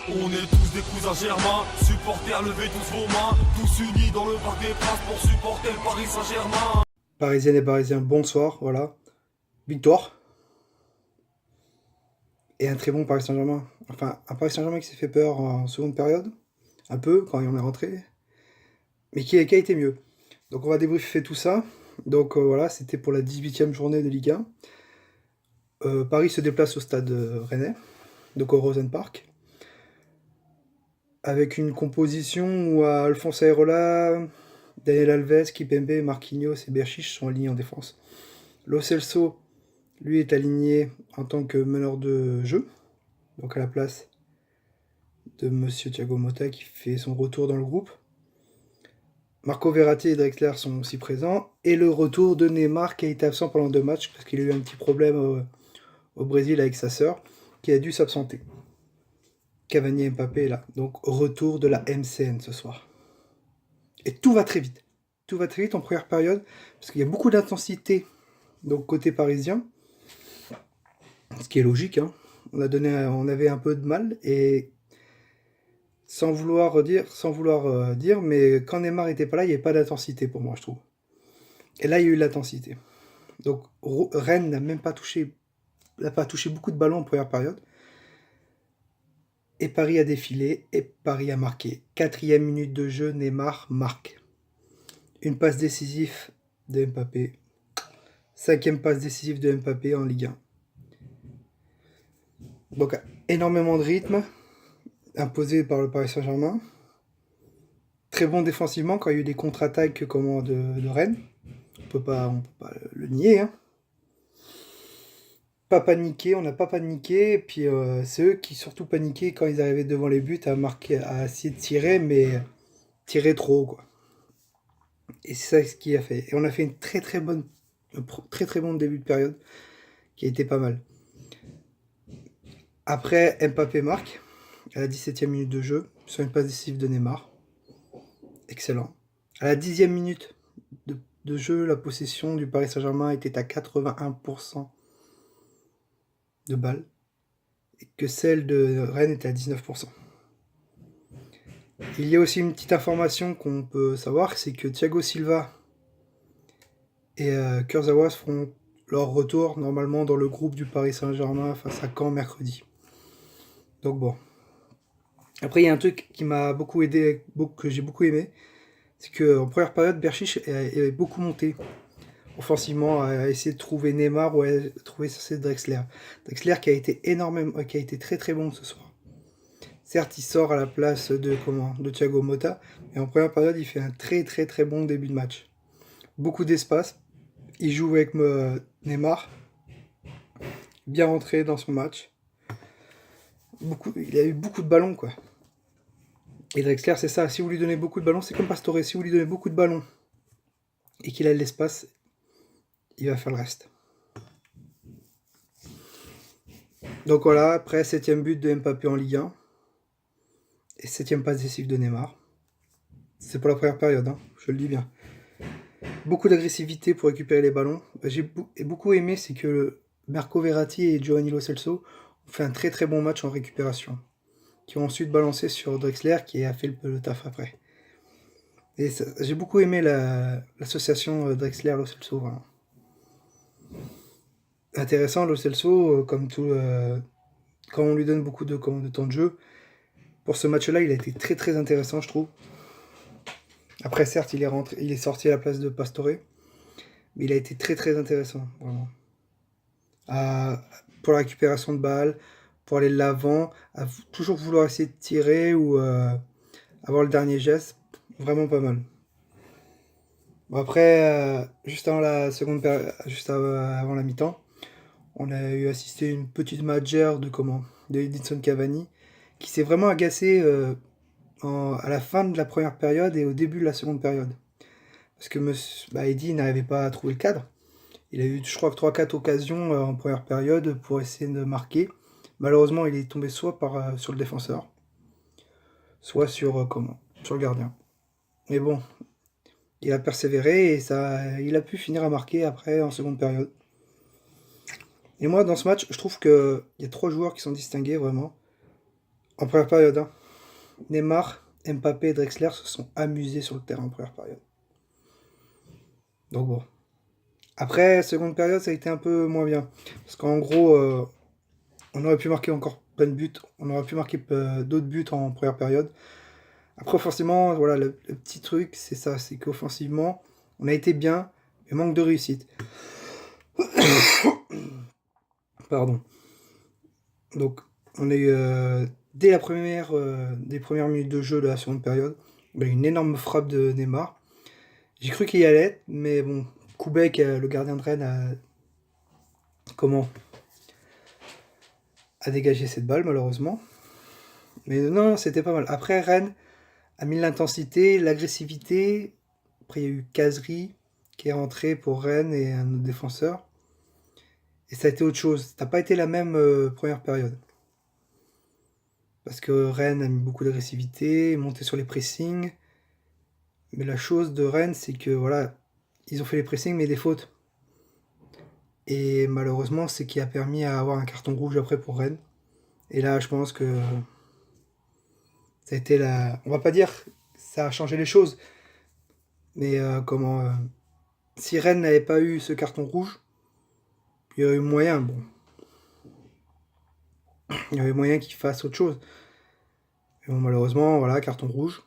On est tous des cousins germains, supporters, levez tous vos mains, tous unis dans le Parc des Princes pour supporter le Paris Saint-Germain. Parisiennes et Parisiens, bonsoir, voilà. Victoire. Et un très bon Paris Saint-Germain. Enfin, un Paris Saint-Germain qui s'est fait peur en seconde période, un peu, quand on est rentré, mais qui a été mieux. Donc on va débriefer tout ça. Donc voilà, c'était pour la 18e journée de Ligue 1. Paris se déplace au stade rennais, donc au Rosenpark, avec une composition où Alphonse Areola, Daniel Alves, Kipembe, Marquinhos et Berchiche sont alignés en défense. Lo Celso, lui, est aligné en tant que meneur de jeu, donc à la place de Monsieur Thiago Motta qui fait son retour dans le groupe. Marco Verratti et Drexler sont aussi présents. Et le retour de Neymar qui a été absent pendant 2 matchs parce qu'il a eu un petit problème au Brésil avec sa sœur qui a dû s'absenter. Cavani et Mbappé est là. Donc retour de la MCN ce soir. Et tout va très vite. Tout va très vite en première période parce qu'il y a beaucoup d'intensité donc côté parisien. Ce qui est logique, hein. On avait un peu de mal et sans vouloir dire, mais quand Neymar était pas là, il n'y avait pas d'intensité pour moi, je trouve. Et là, il y a eu l'intensité. Donc Rennes n'a pas touché beaucoup de ballons en première période. Et Paris a défilé et Paris a marqué. 4e minute de jeu, Neymar marque. Une passe décisive de Mbappé. 5e passe décisive de Mbappé en Ligue 1. Donc énormément de rythme imposé par le Paris Saint-Germain. Très bon défensivement quand il y a eu des contre-attaques de Rennes. On peut pas le nier, hein. Pas paniqué, on n'a pas paniqué, et puis c'est eux qui surtout paniquaient quand ils arrivaient devant les buts à essayer de tirer, mais tirer trop, quoi. Et c'est ça ce qu'il a fait. Et on a fait une très très bon début de période, qui a été pas mal. Après, Mbappé marque, à la 17e minute de jeu, sur une passe décisive de Neymar. Excellent. À la 10e minute de jeu, la possession du Paris Saint-Germain était à 81% de balles, et que celle de Rennes était à 19%. Il y a aussi une petite information qu'on peut savoir, c'est que Thiago Silva et Kurzawa feront leur retour normalement dans le groupe du Paris Saint-Germain face à Caen mercredi. Donc bon. Après, il y a un truc qui m'a beaucoup aidé, que j'ai beaucoup aimé, c'est qu'en première période, Berchiche est beaucoup monté offensivement, à essayer de trouver Neymar ou à trouver Drexler. Drexler qui a été très très bon ce soir. Certes, il sort à la place de Thiago Motta, mais en première période, il fait un très très très bon début de match. Beaucoup d'espace, il joue avec Neymar, bien rentré dans son match. Il a eu beaucoup de ballons, quoi. Et Drexler, c'est ça, si vous lui donnez beaucoup de ballons, c'est comme Pastore, si vous lui donnez beaucoup de ballons et qu'il a de l'espace, il va faire le reste. Donc voilà, après 7ème but de Mbappé en Ligue 1 et 7ème passe décisive de Neymar. C'est pour la première période, hein, je le dis bien. Beaucoup d'agressivité pour récupérer les ballons. J'ai beaucoup aimé, c'est que Marco Verratti et Giovanni Lo Celso ont fait un très très bon match en récupération, qui ont ensuite balancé sur Drexler qui a fait le taf après. Et j'ai beaucoup aimé l'association Drexler-Lo Celso. Voilà. Intéressant, Lo Celso, quand on lui donne beaucoup de temps de jeu, pour ce match-là, il a été très très intéressant, je trouve. Après, certes, il est sorti à la place de Pastore, mais il a été très très intéressant, vraiment. Pour la récupération de balles, pour aller de l'avant, à toujours vouloir essayer de tirer ou avoir le dernier geste, vraiment pas mal. Bon, après, juste avant avant la mi-temps, on a eu assisté à une petite magère de Edinson Cavani, qui s'est vraiment agacé à la fin de la première période et au début de la seconde période. Parce que Eddy n'arrivait pas à trouver le cadre. Il a eu, je crois, 3-4 occasions en première période pour essayer de marquer. Malheureusement, il est tombé soit sur le défenseur, soit sur le gardien. Mais bon, il a persévéré et il a pu finir à marquer après en seconde période. Et moi, dans ce match, je trouve qu'il y a 3 joueurs qui sont distingués vraiment. En première période, hein. Neymar, Mbappé et Drexler se sont amusés sur le terrain en première période. Donc bon. Après, seconde période, ça a été un peu moins bien. Parce qu'en gros, on aurait pu marquer encore plein de buts. On aurait pu marquer d'autres buts en première période. Après, forcément, voilà, le petit truc, c'est ça. C'est qu'offensivement, on a été bien, mais manque de réussite. Pardon. Donc, on a eu, dès des premières minutes de jeu de la seconde période, on a eu une énorme frappe de Neymar. J'ai cru qu'il y allait, mais bon, Koubek, le gardien de Rennes, a dégagé cette balle, malheureusement. Mais non, c'était pas mal. Après, Rennes a mis l'intensité, l'agressivité. Après, il y a eu Kazri qui est rentré pour Rennes et un autre défenseur. Et ça a été autre chose. Ça n'a pas été la même première période. Parce que Rennes a mis beaucoup d'agressivité, monté sur les pressings. Mais la chose de Rennes, c'est que voilà, ils ont fait les pressings, mais des fautes. Et malheureusement, c'est qui a permis à avoir un carton rouge après pour Rennes. Et là, je pense que ça a été la. On va pas dire que ça a changé les choses, mais si Rennes n'avait pas eu ce carton rouge, il y aurait eu moyen, bon. Il y avait moyen qu'il fasse autre chose. Mais bon, malheureusement, voilà, carton rouge.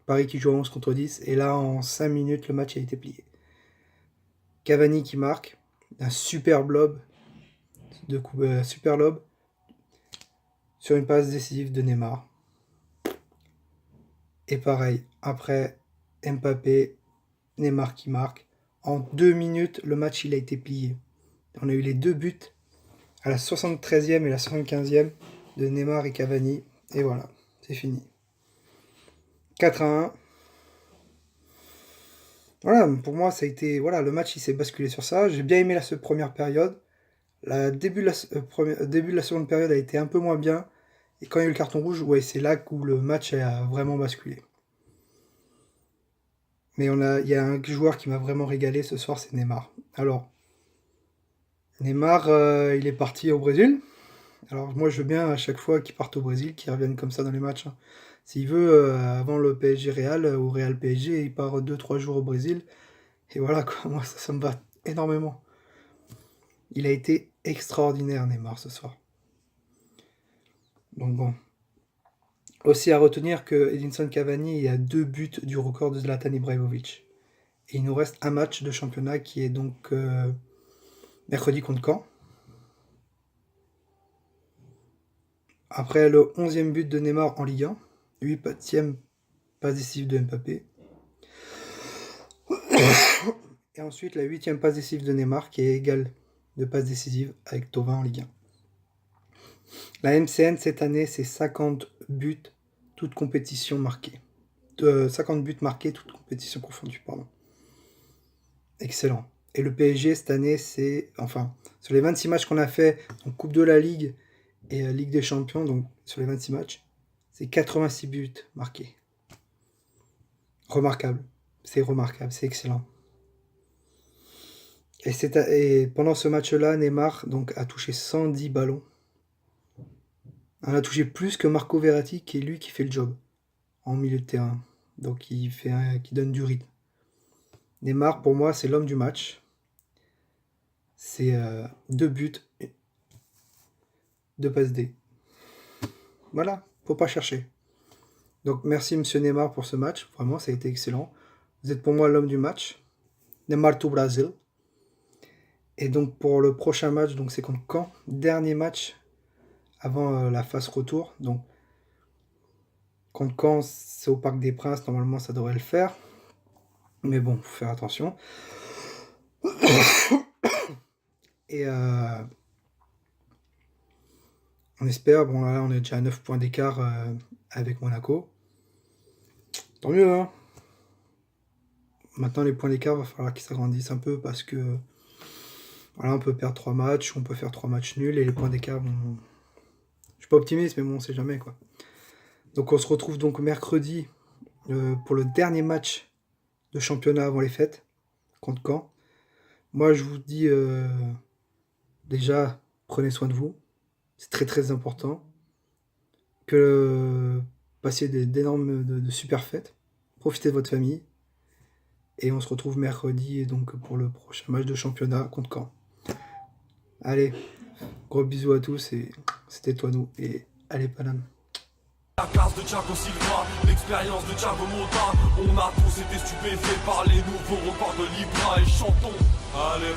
Paris qui joue à 11 contre 10. Et là, en 5 minutes, le match a été plié. Cavani qui marque. Un super lob. Super lob. Sur une passe décisive de Neymar. Et pareil, après, Mbappé, Neymar qui marque. En 2 minutes, le match il a été plié. On a eu les 2 buts à la 73e et la 75e de Neymar et Cavani. Et voilà, c'est fini. 4-1. Voilà, pour moi, ça a été. Voilà, le match il s'est basculé sur ça. J'ai bien aimé la première période. Début de la seconde période a été un peu moins bien. Et quand il y a eu le carton rouge, ouais, c'est là où le match a vraiment basculé. Mais il y a un joueur qui m'a vraiment régalé ce soir, c'est Neymar. Alors, Neymar, il est parti au Brésil. Alors moi, je veux bien à chaque fois qu'il parte au Brésil, qu'il revienne comme ça dans les matchs, hein. S'il veut, avant le PSG Real ou Real PSG, il part 2-3 jours au Brésil. Et voilà quoi, moi ça me va énormément. Il a été extraordinaire Neymar ce soir. Donc bon. Aussi à retenir que Edinson Cavani a 2 buts du record de Zlatan Ibrahimovic. Et il nous reste un match de championnat qui est donc mercredi contre Caen. Après le 11e but de Neymar en Ligue 1, 8e passe décisive de Mbappé. Et ensuite la 8e passe décisive de Neymar qui est égale de passe décisive avec Thauvin en Ligue 1. La MCN cette année c'est 50 buts, toutes compétitions marquées. 50 buts marqués, toutes compétitions confondues, pardon. Excellent. Et le PSG cette année c'est, enfin, sur les 26 matchs qu'on a fait, donc Coupe de la Ligue et Ligue des Champions, donc sur les 26 matchs, c'est 86 buts marqués. Remarquable. C'est remarquable, c'est excellent. Et pendant ce match-là, Neymar donc, a touché 110 ballons. On a touché plus que Marco Verratti, qui est lui qui fait le job en milieu de terrain. Donc qui donne du rythme. Neymar, pour moi, c'est l'homme du match. C'est 2 buts, 2 passes D. Voilà, faut pas chercher. Donc merci Monsieur Neymar pour ce match. Vraiment, ça a été excellent. Vous êtes pour moi l'homme du match. Neymar to Brazil. Et donc pour le prochain match, donc c'est contre Caen. Dernier match avant la phase retour. Donc contre Caen, c'est au Parc des Princes. Normalement, ça devrait le faire. Mais bon, faut faire attention. Et on espère, bon là on est déjà à 9 points d'écart avec Monaco. Tant mieux, hein. Maintenant les points d'écart, va falloir qu'ils s'agrandissent un peu parce que voilà, on peut perdre 3 matchs, on peut faire 3 matchs nuls et les points d'écart, bon, je suis pas optimiste mais bon on sait jamais quoi. Donc on se retrouve donc mercredi pour le dernier match de championnat avant les fêtes contre Caen. Moi je vous dis déjà prenez soin de vous, c'est très très important que passiez d'énormes, de super fêtes. Profitez de votre famille. Et on se retrouve mercredi et donc pour le prochain match de championnat contre Caen. Allez, gros bisous à tous et c'était toi nous. Et allez Paname. La classe de Thiago Silva, l'expérience de Thiago Motta. On a tous été stupéfaits par les nouveaux records de Libra et chantons. Allez,